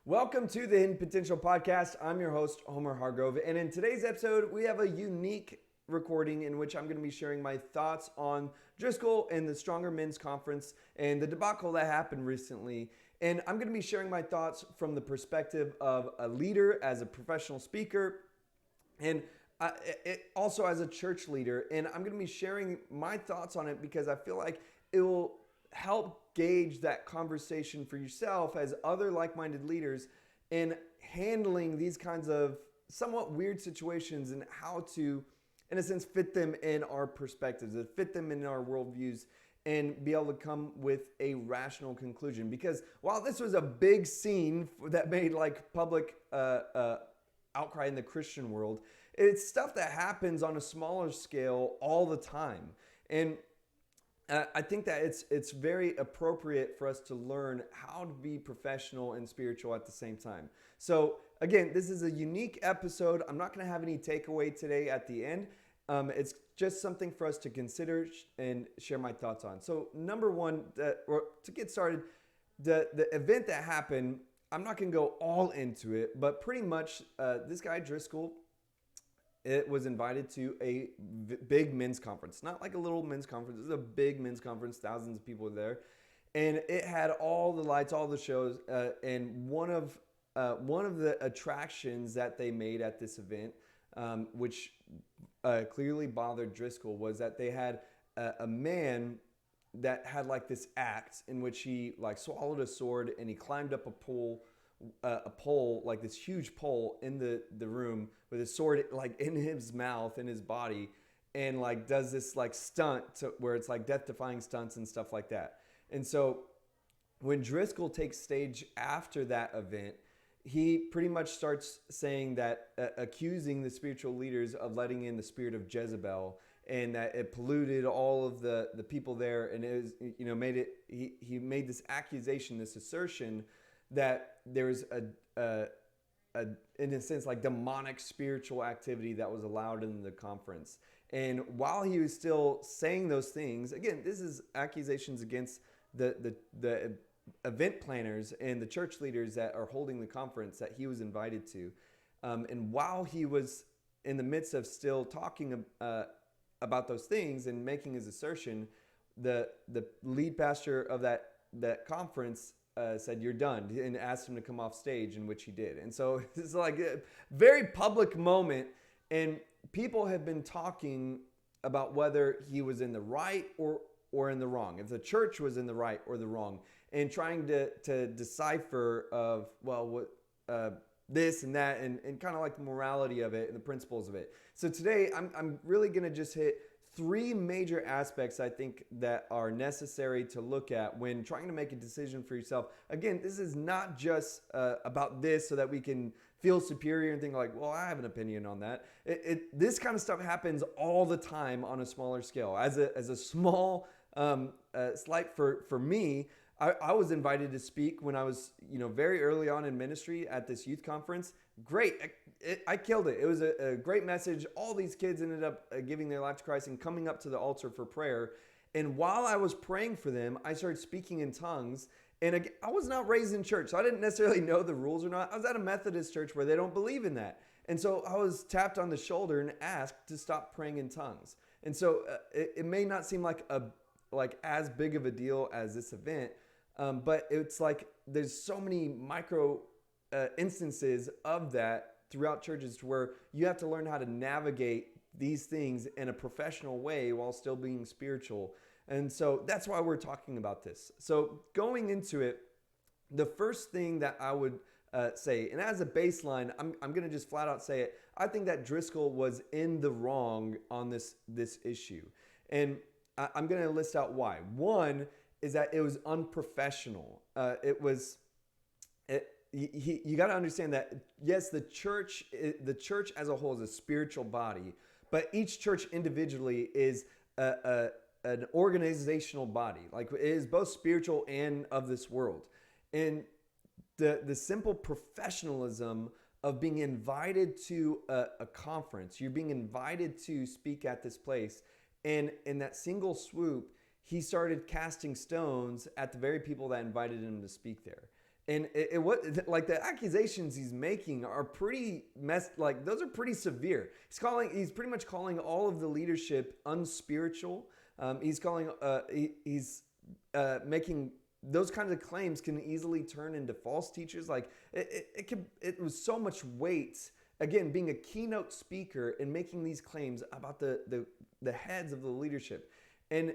Welcome to the Hidden Potential Podcast. I'm your host, Homer Hargrove. And in today's episode, we have a unique recording in which I'm going to be sharing my thoughts on Driscoll and the Stronger Men's Conference and the debacle that happened recently. And I'm going to be sharing my thoughts from the perspective of a leader, as a professional speaker, and also as a church leader. And I'm going to be sharing my thoughts on it because I feel like it will help gauge that conversation for yourself as other like-minded leaders in handling these kinds of somewhat weird situations and how to, in a sense, fit them in our perspectives, fit them in our worldviews, and be able to come with a rational conclusion. Because while this was a big scene that made like public outcry in the Christian world, it's stuff that happens on a smaller scale all the time. And I think that it's very appropriate for us to learn how to be professional and spiritual at the same time. So again, this is a unique episode. I'm not going to have any takeaway today at the end. It's just something for us to consider and share my thoughts on. So number one, to get started, the event that happened, I'm not going to go all into it, but pretty much this guy Driscoll, it was invited to a big men's conference, not like a little men's conference. It was a big men's conference, thousands of people there, and it had all the lights, all the shows. And one of the attractions that they made at this event, which clearly bothered Driscoll, was that they had a man that had like this act in which he like swallowed a sword and he climbed up a pole, like this huge pole in the room with his sword like in his mouth, in his body, and like does this like stunt where it's like death-defying stunts and stuff like that. And so when Driscoll takes stage after that event, he pretty much starts saying that, accusing the spiritual leaders of letting in the spirit of Jezebel, and that it polluted all of the people there, and it was, he made this accusation, this assertion that there's a in a sense like demonic spiritual activity that was allowed in the conference. And while he was still saying those things, again, this is accusations against the event planners and the church leaders that are holding the conference that he was invited to. And while he was in the midst of still talking about those things and making his assertion, the lead pastor of that conference said, "You're done," and asked him to come off stage, in which he did. And so it's like a very public moment, and people have been talking about whether he was in the right or in the wrong, if the church was in the right or the wrong, and trying to decipher of, well, what this and that, and kind of like the morality of it and the principles of it. So today I'm really going to just hit three major aspects I think that are necessary to look at when trying to make a decision for yourself. Again, this is not just about this so that we can feel superior and think like, well, I have an opinion on that. This kind of stuff happens all the time on a smaller scale. As a small slight for me, I was invited to speak when I was, very early on in ministry at this youth conference. Great. I killed it. It was a great message. All these kids ended up giving their life to Christ and coming up to the altar for prayer. And while I was praying for them, I started speaking in tongues. And again, I was not raised in church, so I didn't necessarily know the rules or not. I was at a Methodist church where they don't believe in that. And so I was tapped on the shoulder and asked to stop praying in tongues. And so it may not seem like as big of a deal as this event, but it's like there's so many micro instances of that throughout churches to where you have to learn how to navigate these things in a professional way while still being spiritual. And so that's why we're talking about this. So going into it, the first thing that I would say, and as a baseline, I'm going to just flat out say it, I think that Driscoll was in the wrong on this issue. And I'm going to list out why. One is that it was unprofessional. You got to understand that, yes, the church as a whole is a spiritual body, but each church individually is an organizational body. Like, it is both spiritual and of this world. And the simple professionalism of being invited to a conference, you're being invited to speak at this place, and in that single swoop, he started casting stones at the very people that invited him to speak there. And what like the accusations he's making are pretty like those are pretty severe. He's pretty much calling all of the leadership unspiritual. He's calling he's making those kinds of claims can easily turn into false teachers. Like it was so much weight. Again, being a keynote speaker and making these claims about the heads of the leadership, and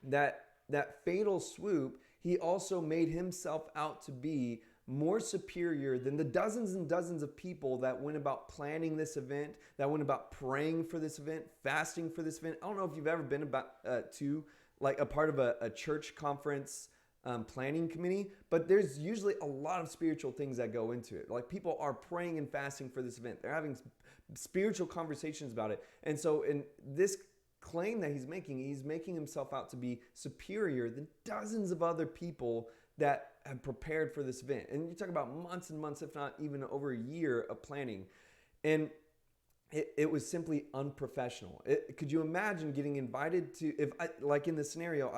that fatal swoop, he also made himself out to be more superior than the dozens and dozens of people that went about planning this event, that went about praying for this event, fasting for this event. I don't know if you've ever been to like a part of a church conference planning committee, but there's usually a lot of spiritual things that go into it. Like people are praying and fasting for this event. They're having spiritual conversations about it. And so in this claim that he's making himself out to be superior than dozens of other people that have prepared for this event. And you talk about months and months, if not even over a year of planning. And it was simply unprofessional. Could you imagine getting invited to, like in the scenario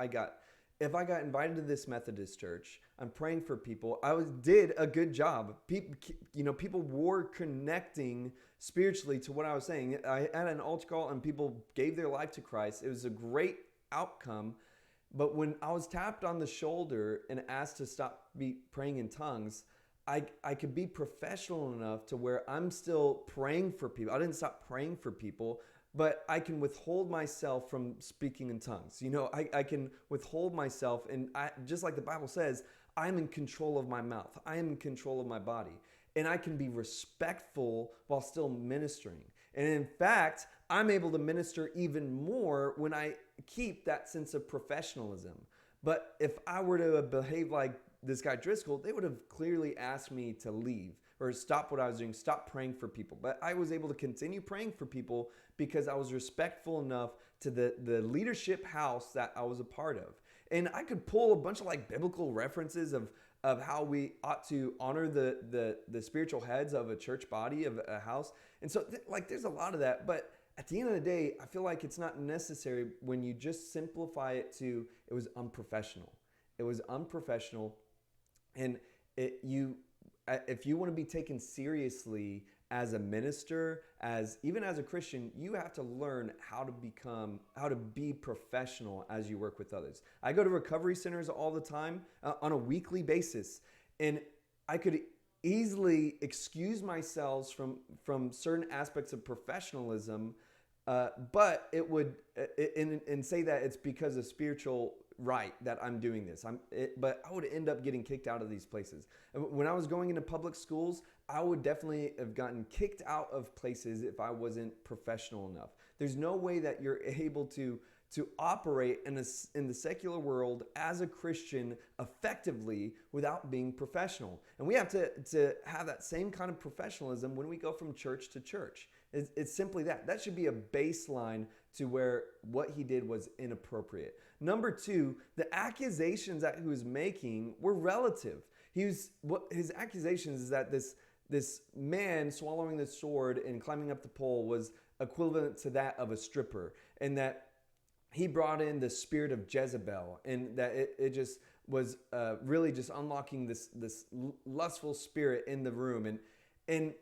if I got invited to this Methodist church, I'm praying for people. Did a good job. People were connecting spiritually to what I was saying. I had an altar call and people gave their life to Christ. It was a great outcome. But when I was tapped on the shoulder and asked to stop praying in tongues, I could be professional enough to where I'm still praying for people. I didn't stop praying for people, but I can withhold myself from speaking in tongues. I can withhold myself, and just like the Bible says, I'm in control of my mouth. I am in control of my body. And I can be respectful while still ministering. And in fact, I'm able to minister even more when I keep that sense of professionalism. But if I were to behave like this guy Driscoll, they would have clearly asked me to leave or stop what I was doing, stop praying for people. But I was able to continue praying for people because I was respectful enough to the leadership house that I was a part of. And I could pull a bunch of like biblical references of how we ought to honor the spiritual heads of a church body, of a house. And so there's a lot of that. But at the end of the day, I feel like it's not necessary when you just simplify it to it was unprofessional. It was unprofessional. And if you want to be taken seriously as a minister, even as a Christian, you have to learn how to be professional as you work with others. I go to recovery centers all the time on a weekly basis, and I could easily excuse myself from certain aspects of professionalism, but it would and say that it's because of spiritual right that I'm doing this. But I would end up getting kicked out of these places. When I was going into public schools, I would definitely have gotten kicked out of places if I wasn't professional enough. There's no way that you're able to operate in the secular world as a Christian effectively without being professional. And we have to have that same kind of professionalism when we go from church to church. It's simply that. That should be a baseline to where what he did was inappropriate. Number two, the accusations that he was making were relative. His accusations is that this man swallowing the sword and climbing up the pole was equivalent to that of a stripper, and that he brought in the spirit of Jezebel, and that it just was really just unlocking this lustful spirit in the room. And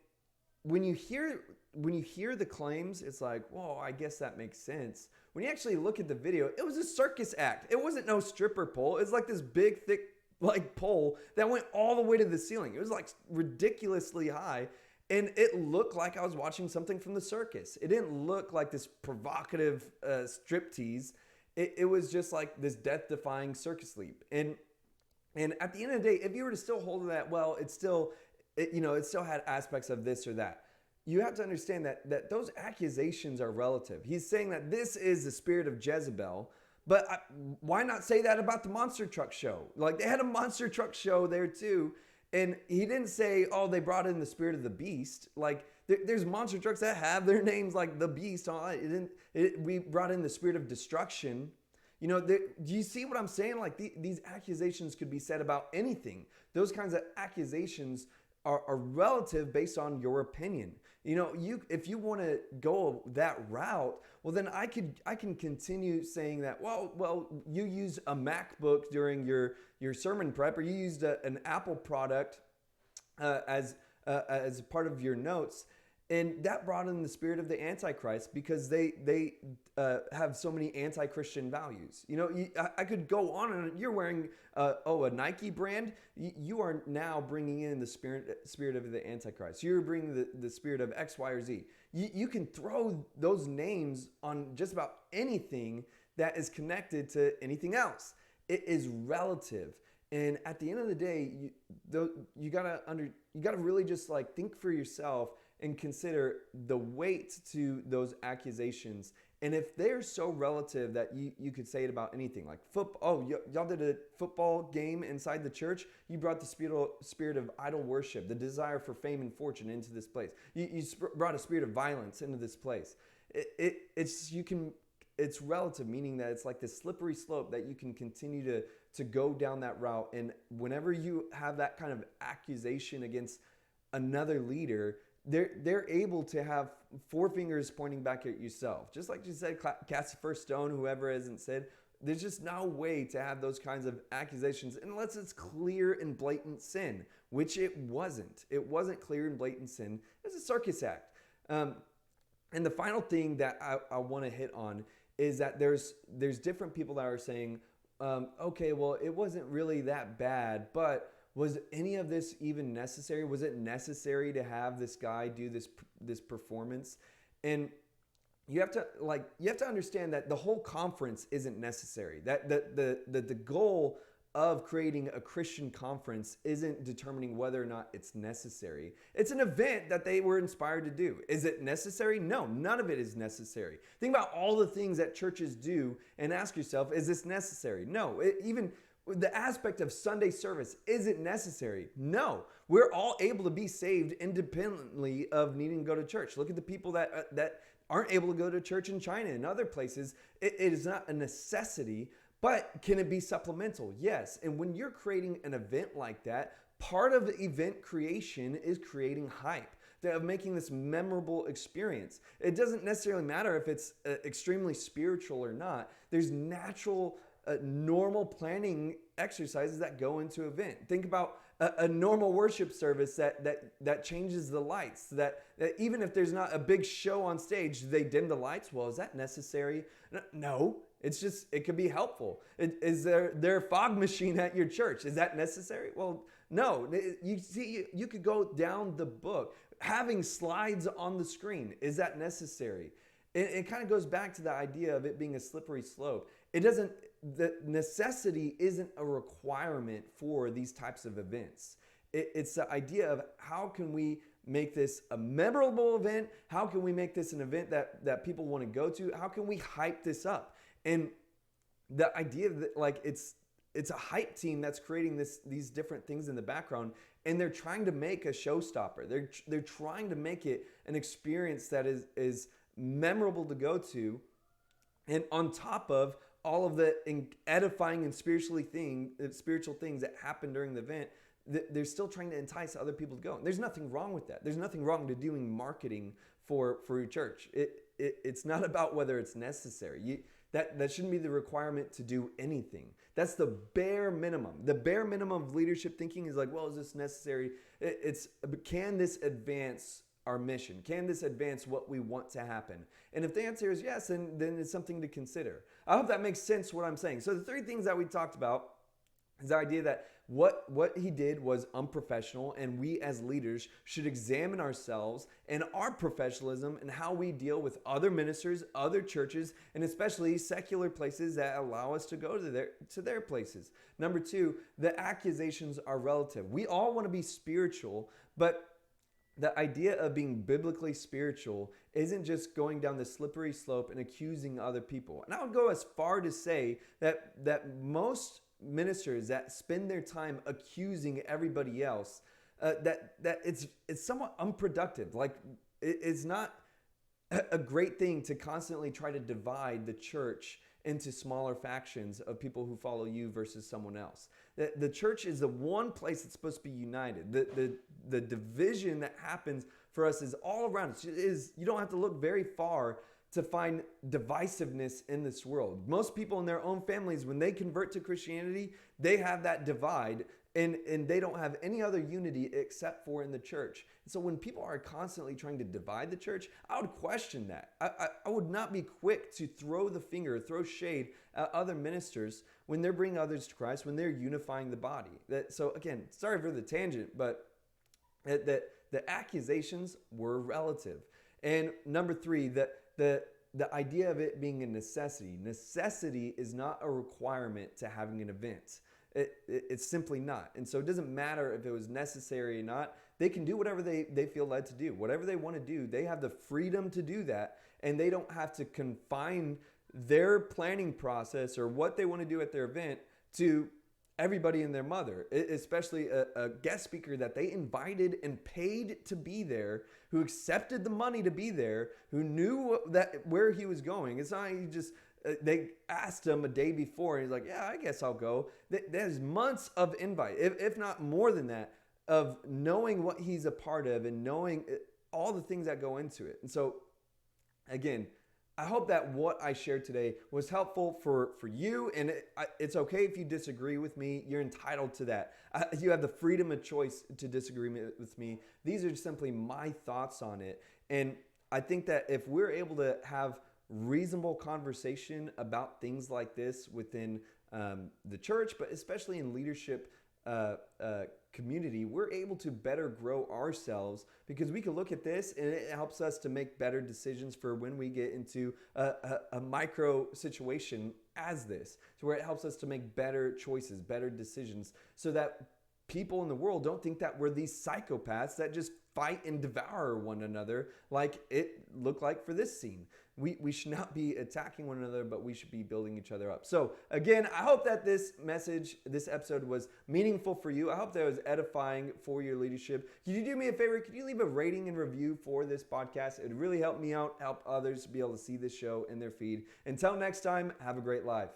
when you hear the claims, it's like, whoa, I guess that makes sense. When you actually look at the video, it was a circus act. It wasn't no stripper pole. It was like this big, thick, like pole that went all the way to the ceiling. It was like ridiculously high. And it looked like I was watching something from the circus. It didn't look like this provocative striptease. It was just like this death-defying circus leap. And at the end of the day, if you were to still hold to that, well, it still had aspects of this or that. You have to understand that those accusations are relative. He's saying that this is the spirit of Jezebel, but why not say that about the monster truck show? Like, they had a monster truck show there too, and he didn't say, oh, they brought in the spirit of the beast. Like, there's monster trucks that have their names like the beast. We brought in the spirit of destruction. Do you see what I'm saying? Like, these accusations could be said about anything. Those kinds of accusations are relative based on your opinion. If you want to go that route, well, then I can continue saying that. Well, you used a MacBook during your sermon prep, or you used an Apple product as part of your notes, and that brought in the spirit of the Antichrist because they have so many anti-Christian values. I could go on, and you're wearing a Nike brand. You are now bringing in the spirit of the Antichrist. You're bringing the spirit of X, Y, or Z. You can throw those names on just about anything that is connected to anything else. It is relative. And at the end of the day, you gotta really just like think for yourself and consider the weight to those accusations. And if they're so relative that you could say it about anything, like football. Oh, y'all did a football game inside the church. You brought the spirit of idol worship, the desire for fame and fortune into this place. You brought a spirit of violence into this place. It's relative, meaning that it's like this slippery slope that you can continue to go down that route. And whenever you have that kind of accusation against another leader, they're able to have four fingers pointing back at yourself. Just like you said, cast the first stone, whoever hasn't said. There's just no way to have those kinds of accusations unless it's clear and blatant sin, which it wasn't. It wasn't clear and blatant sin. It's a circus act. And the final thing that I want to hit on is that there's different people that are saying, okay, well, it wasn't really that bad, but was any of this even necessary? Was it necessary to have this guy do this performance? And you have to understand that the whole conference isn't necessary. That the goal of creating a Christian conference isn't determining whether or not it's necessary. It's an event that they were inspired to do. Is it necessary? No, none of it is necessary. Think about all the things that churches do and ask yourself, is this necessary? No. Even the aspect of Sunday service, is it necessary? No. We're all able to be saved independently of needing to go to church. Look at the people that aren't able to go to church in China and other places. It is not a necessity. But can it be supplemental? Yes. And when you're creating an event like that, part of the event creation is creating hype, of making this memorable experience. It doesn't necessarily matter if it's extremely spiritual or not. There's natural, normal planning exercises that go into an event. Think about a normal worship service that changes the lights, that even if there's not a big show on stage, they dim the lights. Well, is that necessary? No. It's just, it could be helpful. Is there a fog machine at your church? Is that necessary? Well, no. You see, you could go down the book. Having slides on the screen, is that necessary? It kind of goes back to the idea of it being a slippery slope. The necessity isn't a requirement for these types of events. It's the idea of how can we make this a memorable event? How can we make this an event that people want to go to? How can we hype this up? And the idea that like it's a hype team that's creating these different things in the background, and they're trying to make a showstopper. They're trying to make it an experience that is memorable to go to, and on top of all of the edifying and spiritual things that happen during the event, they're still trying to entice other people to go. And there's nothing wrong with that. There's nothing wrong to doing marketing for your church. It's not about whether it's necessary. That shouldn't be the requirement to do anything. That's the bare minimum. The bare minimum of leadership thinking is like, well, is this necessary? Can this advance our mission? Can this advance what we want to happen? And if the answer is yes, then it's something to consider. I hope that makes sense what I'm saying. So the three things that we talked about is the idea that what he did was unprofessional, and we as leaders should examine ourselves and our professionalism and how we deal with other ministers, other churches, and especially secular places that allow us to go to their places. Number two, the accusations are relative. We all want to be spiritual, but the idea of being biblically spiritual isn't just going down the slippery slope and accusing other people. And I would go as far to say that most ministers that spend their time accusing everybody else, that it's somewhat unproductive. Like, it's not a great thing to constantly try to divide the church into smaller factions of people who follow you versus someone else. The church is the one place that's supposed to be united. The division that happens for us is all around us. You don't have to look very far to find divisiveness in this world. Most people in their own families, when they convert to Christianity, they have that divide, and they don't have any other unity except for in the church. And so when people are constantly trying to divide the church, I would question that. I would not be quick to throw the finger, throw shade at other ministers when they're bringing others to Christ, when they're unifying the body. So again, sorry for the tangent, but the accusations were relative. And number three, the idea of it being a necessity. Necessity is not a requirement to having an event. It's simply not. And so it doesn't matter if it was necessary or not. They can do whatever they feel led to do. Whatever they want to do, they have the freedom to do that. And they don't have to confine their planning process or what they want to do at their event to everybody and their mother, especially a guest speaker that they invited and paid to be there, who accepted the money to be there, who knew that where he was going. It's not he just... They asked him a day before, and he's like, yeah, I guess I'll go. There's months of invite, if not more than that, of knowing what he's a part of and knowing all the things that go into it. And so, again, I hope that what I shared today was helpful for you, and it's okay if you disagree with me. You're entitled to that. You have the freedom of choice to disagree with me. These are simply my thoughts on it, and I think that if we're able to have reasonable conversation about things like this within the church, but especially in leadership community, we're able to better grow ourselves, because we can look at this and it helps us to make better decisions for when we get into a micro situation as this, to where it helps us to make better choices, better decisions, so that people in the world don't think that we're these psychopaths that just fight and devour one another like it looked like for this scene. We should not be attacking one another, but we should be building each other up. So again, I hope that this episode was meaningful for you. I hope that it was edifying for your leadership. Could you do me a favor? Could you leave a rating and review for this podcast? It would really help me out, help others be able to see this show in their feed. Until next time, have a great life.